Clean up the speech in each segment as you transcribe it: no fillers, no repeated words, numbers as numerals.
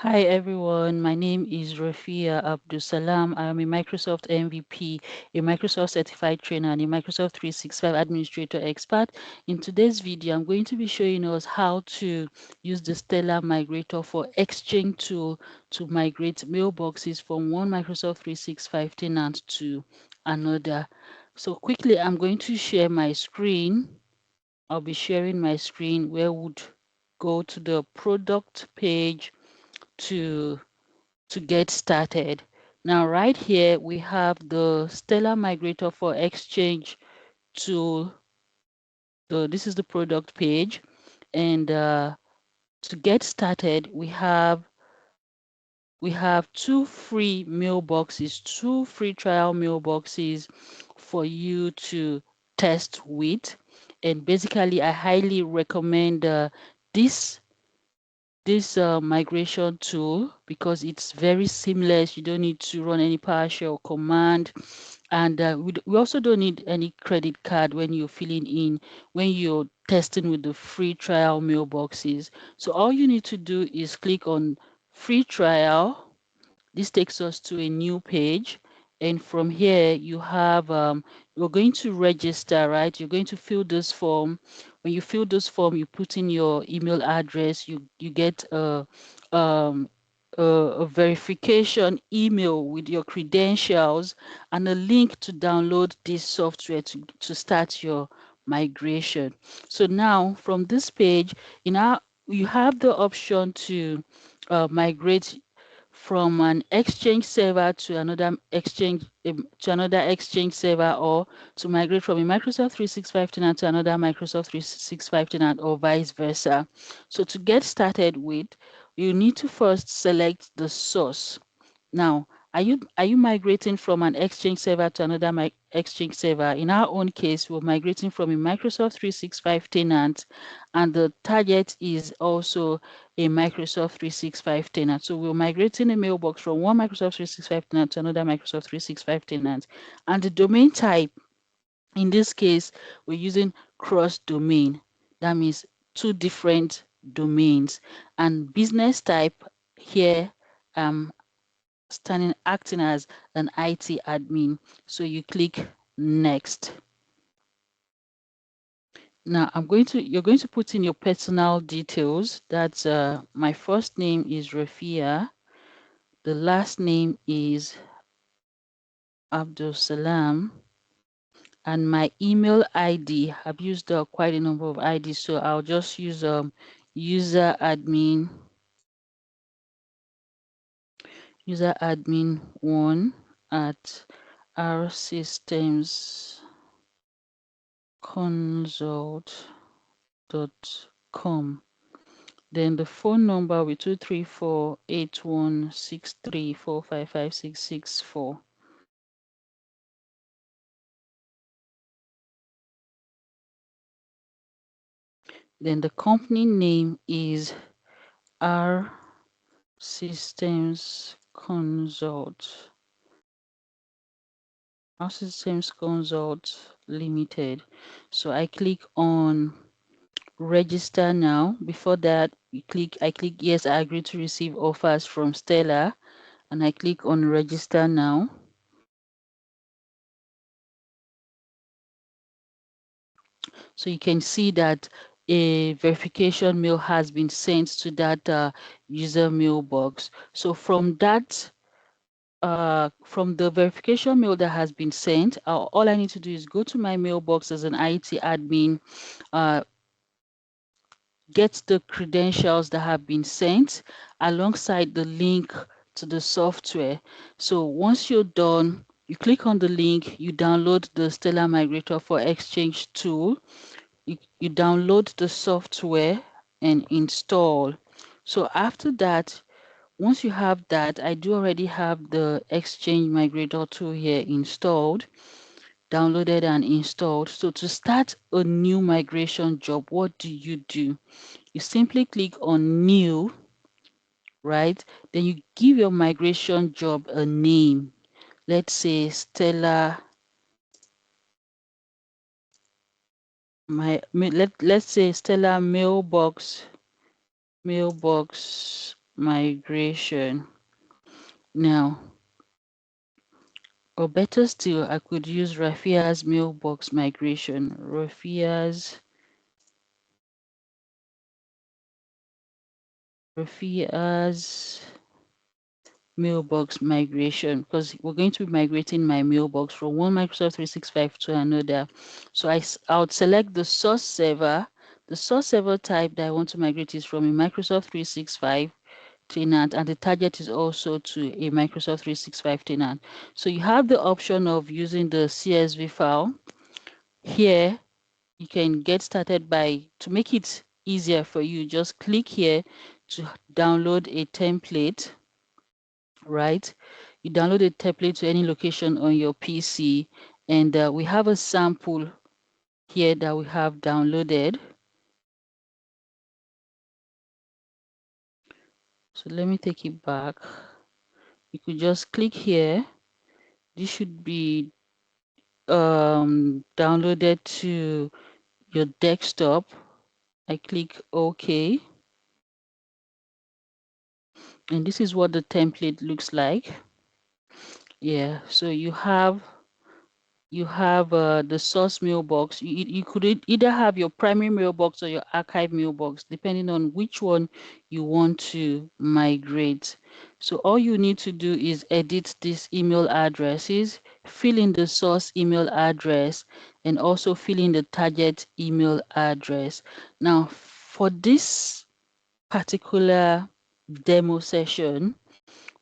Hi everyone, my name is Rafia Abdusalam. I am a Microsoft MVP, a Microsoft certified trainer, and a Microsoft 365 administrator expert. In today's video, I'm going to be showing us how to use the Stellar Migrator for Exchange tool to migrate mailboxes from one Microsoft 365 tenant to another. So quickly, I'm going to share my screen. I'll be sharing my screen where would go to the product page to get started. Now, right here, we have the Stellar Migrator for Exchange tool. This is the product page. And to get started, we have two free mailboxes, two free trial mailboxes for you to test with. And basically, I highly recommend this migration tool because it's very seamless. You don't need to run any PowerShell command, and we also don't need any credit card when you're filling in, when you're testing with the free trial mailboxes. So all you need to do is click on free trial. This takes us to a new page. And from here, you have, you're going to register, right? You're going to fill this form. When you fill this form, you put in your email address, you get um, a verification email with your credentials and a link to download this software to start your migration. So now from this page, you have the option to migrate from an exchange server to another exchange server, or to migrate from a Microsoft 365 tenant to another Microsoft 365 tenant, or vice versa. So to get started with, you need to first select the source. Now, are you migrating from an exchange server to another exchange server? In our own case, we're migrating from a Microsoft 365 tenant, and the target is also a Microsoft 365 tenant. So we're migrating a mailbox from one Microsoft 365 tenant to another Microsoft 365 tenant. And the domain type, in this case, we're using cross-domain. That means two different domains. And business type here, acting as an IT admin. So you click next. Now you're going to put in your personal details. That's my first name is Rafia. The last name is Abdul Salam. And my email ID, I've used quite a number of IDs, so I'll just use user admin 1 at rsystemsconsult.com. Then the phone number with 234-8163-455664. Then the company name is R Systems Consult. R Systems Consult Limited. So I click on register now. Before that, I click yes, I agree to receive offers from Stellar, and I click on register now. So you can see that a verification mail has been sent to that user mailbox. So from that, from the verification mail that has been sent, all I need to do is go to my mailbox as an IT admin, get the credentials that have been sent alongside the link to the software. So once you're done, you click on the link, you download the Stellar Migrator for Exchange tool. You download the software and install. So after that, once you have that, I do already have the Exchange Migrator tool here installed, downloaded and installed. So to start a new migration job, what do? You simply click on new, right? Then you give your migration job a name. Let's say Stellar let's say Stellar mailbox migration. Now, or better still, I could use Rafia's mailbox migration. Rafia's mailbox migration, because we're going to be migrating my mailbox from one Microsoft 365 to another. So I would select the source server. The source server type that I want to migrate is from a Microsoft 365 tenant, and the target is also to a Microsoft 365 tenant. So you have the option of using the CSV file. Here, you can get started by, to make it easier for you, just click here to download a template, right? You download a template to any location on your PC, and we have a sample here that we have downloaded. So let me take it back. You could just click here. This should be downloaded to your desktop. I click OK, and this is what the template looks like. Yeah, so you have the source mailbox. You could either have your primary mailbox or your archive mailbox, depending on which one you want to migrate. So all you need to do is edit these email addresses, fill in the source email address, and also fill in the target email address. Now, for this particular demo session,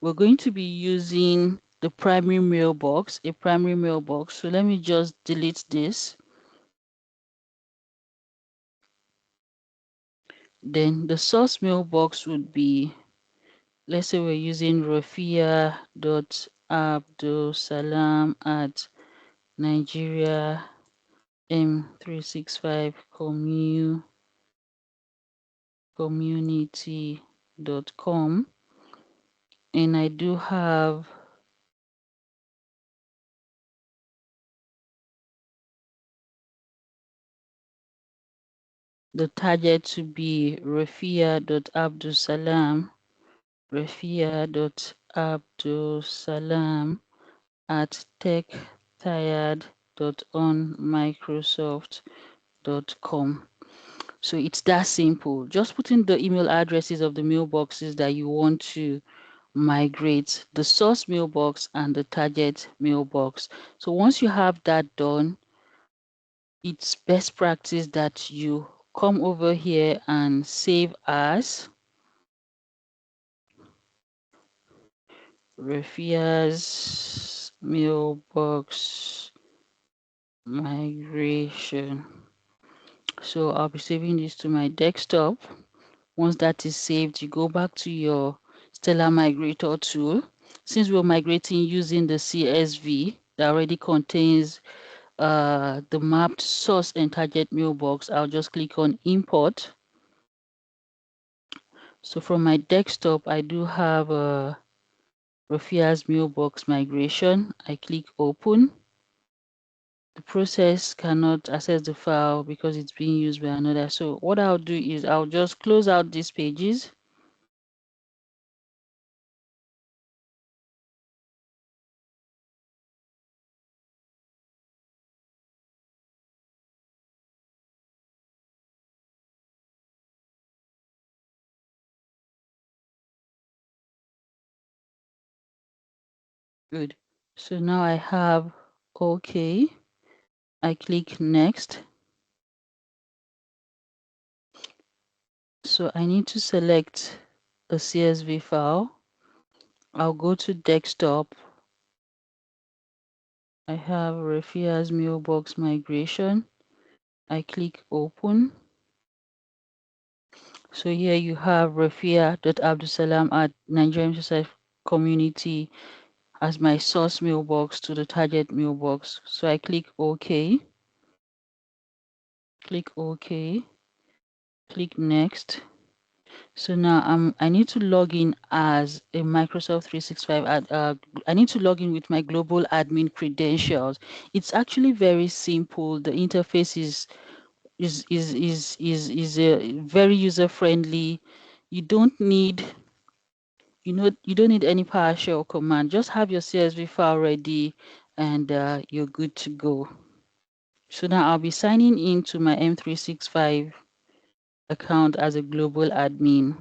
we're going to be using the primary mailbox, a primary mailbox. So let me just delete this. Then the source mailbox would be, let's say we're using rafia.abdulsalam at Nigeria M365 community.com. And I do have the target to be rafia.abdulsalam at techtired.onmicrosoft.com. So it's that simple. Just put in the email addresses of the mailboxes that you want to migrate, the source mailbox and the target mailbox. So once you have that done, it's best practice that you come over here and save as Rafia's mailbox migration. So I'll be saving this to my desktop. Once that is saved, you go back to your Stellar Migrator tool. Since we're migrating using the CSV that already contains the mapped source and target mailbox, I'll just click on import. So from my desktop, I do have Rafia's mailbox migration. I click open. The process cannot access the file because it's being used by another. So what I'll do is I'll just close out these pages. Good. So now I have OK. I click next. So I need to select a CSV file. I'll go to desktop. I have Rafia's mailbox migration. I click open. So here you have Rafia.abdusalam at Nigerian Society Community as my source mailbox to the target mailbox. So I click OK. Click OK. Click next. So now I need to log in as a Microsoft 365 I need to log in with my global admin credentials. It's actually very simple. The interface is very user friendly. You don't need you don't need any PowerShell command. Just have your CSV file ready, and you're good to go. So now I'll be signing in to my M365 account as a global admin.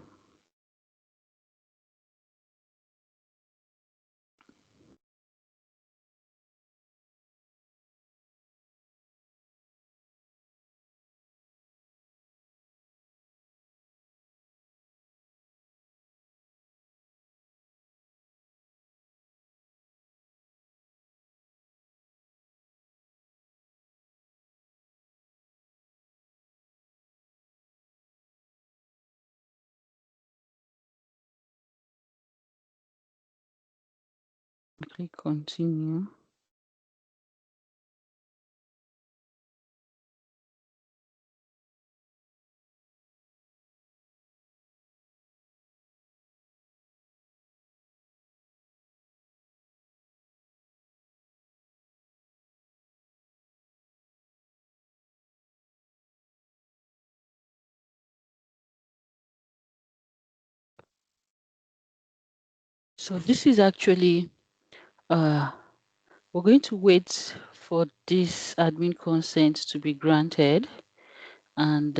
Click continue. So this is actually we're going to wait for this admin consent to be granted, and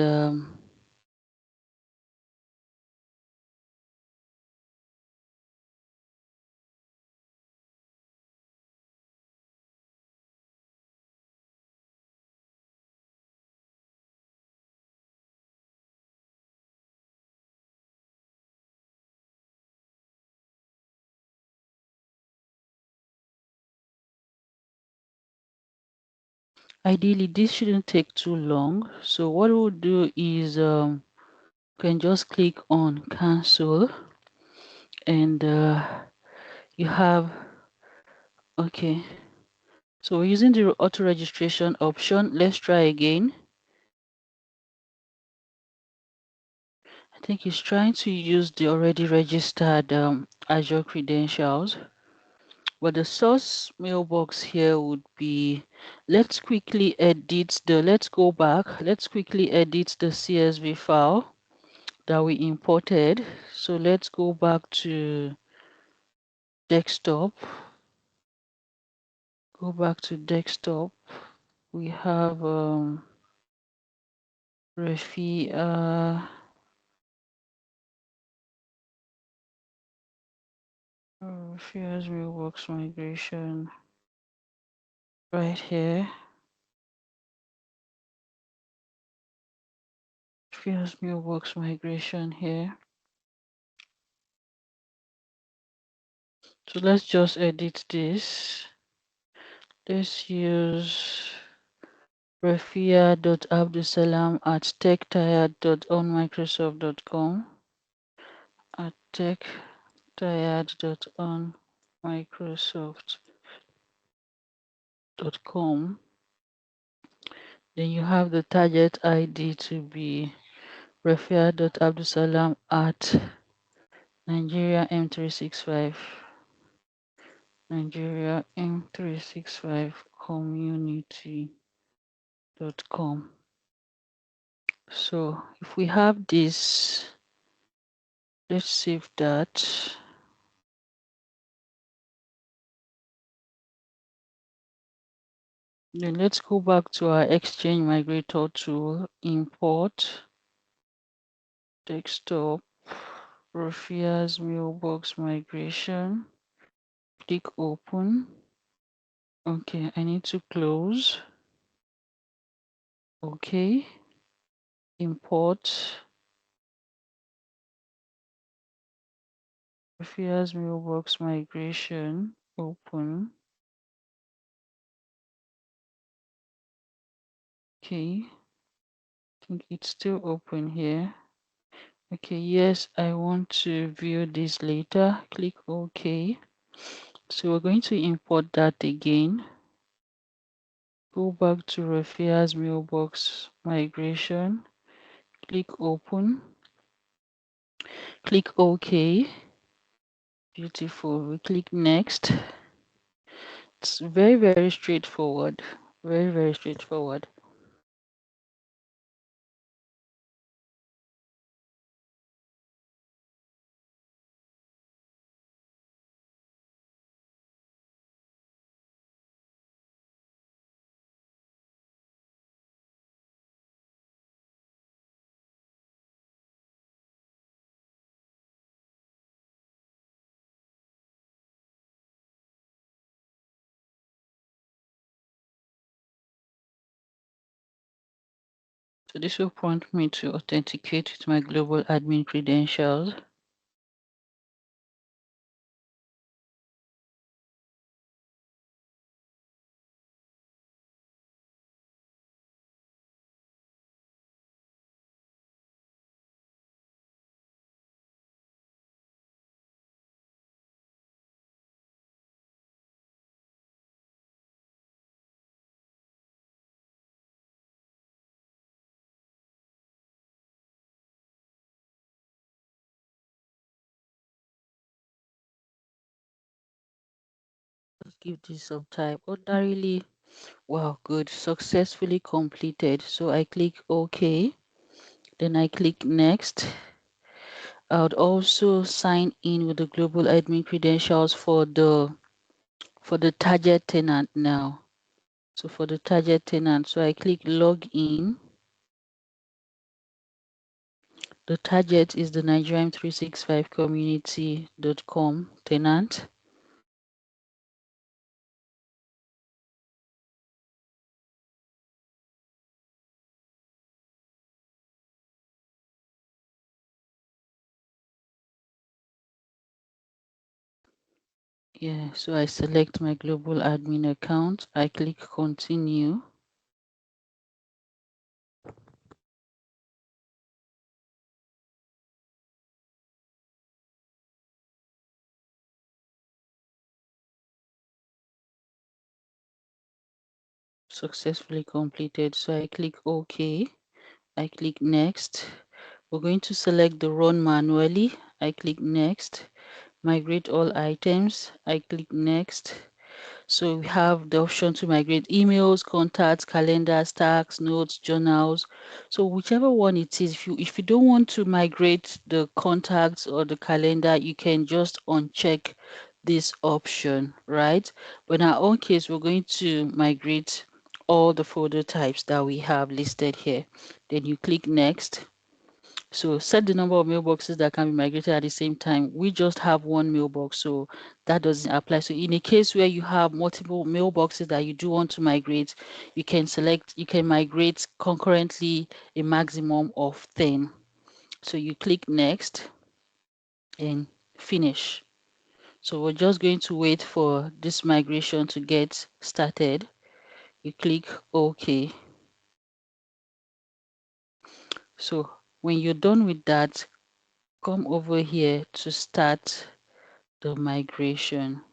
ideally this shouldn't take too long. So what we'll do is you can just click on cancel, and you have okay. So we're using the auto registration option. Let's try again. I think it's trying to use the already registered Azure credentials. But the source mailbox here would be, let's quickly edit the, let's go back, let's quickly edit the CSV file that we imported. So let's go back to desktop, go back to desktop. We have Refi, Refi's mailbox migration right here. Refi's mailbox migration here. So let's just edit this. Let's use rafia.abdusalam@techtired.onmicrosoft.com, at techtired.onmicrosoft.com. Then you have the target ID to be rafia.abdusalam at Nigeria M365 Nigeria M365 community.com. So if we have this, let's save that. Then let's go back to our Exchange Migrator tool, import, desktop, Rafia's mailbox migration, click open. Okay, I need to close. Okay, import Rafia's mailbox migration, open. Okay, I think it's still open here. Okay, yes, I want to view this later. Click OK. So we're going to import that again. Go back to Rafia's mailbox migration. Click open. Click OK. Beautiful. We click next. It's very, very straightforward. Very, very straightforward. So this will prompt me to authenticate with my global admin credentials. Let's give this some time. Ordinarily, wow, good. Successfully completed. So I click OK. Then I click Next. I would also sign in with the global admin credentials for the target tenant now. So for the target tenant, so I click Login. The target is the Nigerian365community.com tenant. Yeah, so I select my global admin account. I click Continue. Successfully completed. So I click OK. I click Next. We're going to select the Run manually. I click Next. Migrate all items. I click Next. So we have the option to migrate emails, contacts, calendars, tasks, notes, journals. So whichever one it is, if you don't want to migrate the contacts or the calendar, you can just uncheck this option, right? But in our own case, we're going to migrate all the folder types that we have listed here. Then you click Next. So set the number of mailboxes that can be migrated at the same time. We just have one mailbox, so that doesn't apply. So in a case where you have multiple mailboxes that you do want to migrate, you can migrate concurrently a maximum of 10. So you click Next and finish. So we're just going to wait for this migration to get started. You click OK. So when you're done with that, come over here to start the migration.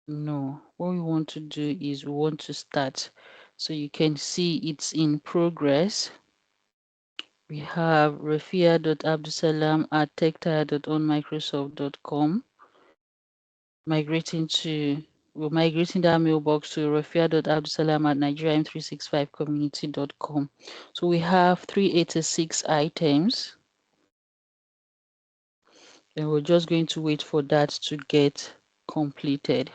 No, what we want to do is we want to start. So you can see it's in progress. We have rafia.abdusalam@techtire.onmicrosoft.com. We're migrating that mailbox to rafia.abdusalam@nigerian365community.com. So we have 386 items. And we're just going to wait for that to get completed.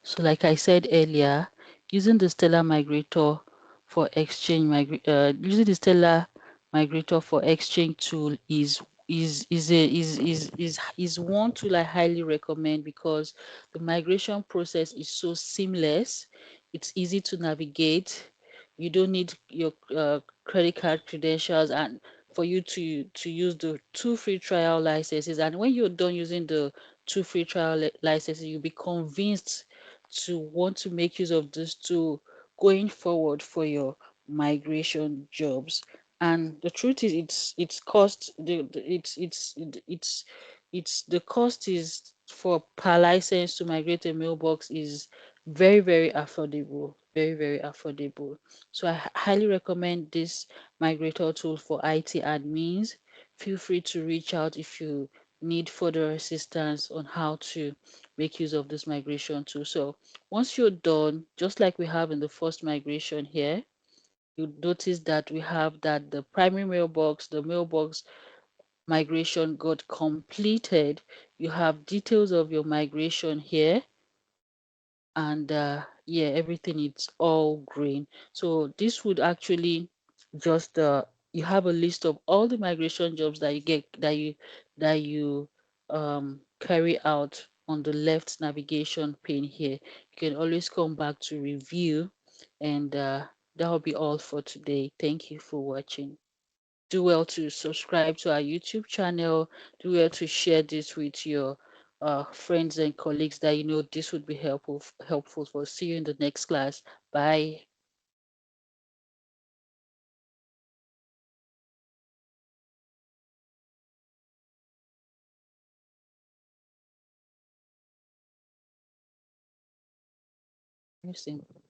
So like I said earlier, using the Stellar Migrator for using the Stellar Migrator for Exchange tool is one tool I highly recommend because the migration process is so seamless. It's easy to navigate. You don't need your credit card credentials and for you to use the 2 free trial licenses. And when you're done using the 2 free trial licenses, you'll be convinced to want to make use of this tool going forward for your migration jobs. And the truth is, it's cost the it's the cost is for per license to migrate a mailbox is very affordable, very affordable. So I highly recommend this migrator tool for IT admins. Feel free to reach out if you need further assistance on how to make use of this migration tool. So once you're done, just like we have in the first migration here, you notice that we have that the primary mailbox, the mailbox migration got completed. You have details of your migration here, and yeah, everything is all green. So this would actually just you have a list of all the migration jobs that you get that you carry out on the left navigation pane here. You can always come back to review, and that will be all for today. Thank you for watching. Do well to subscribe to our YouTube channel. Do well to share this with your friends and colleagues that you know this would be helpful for. See you in the next class. Bye. Very simple.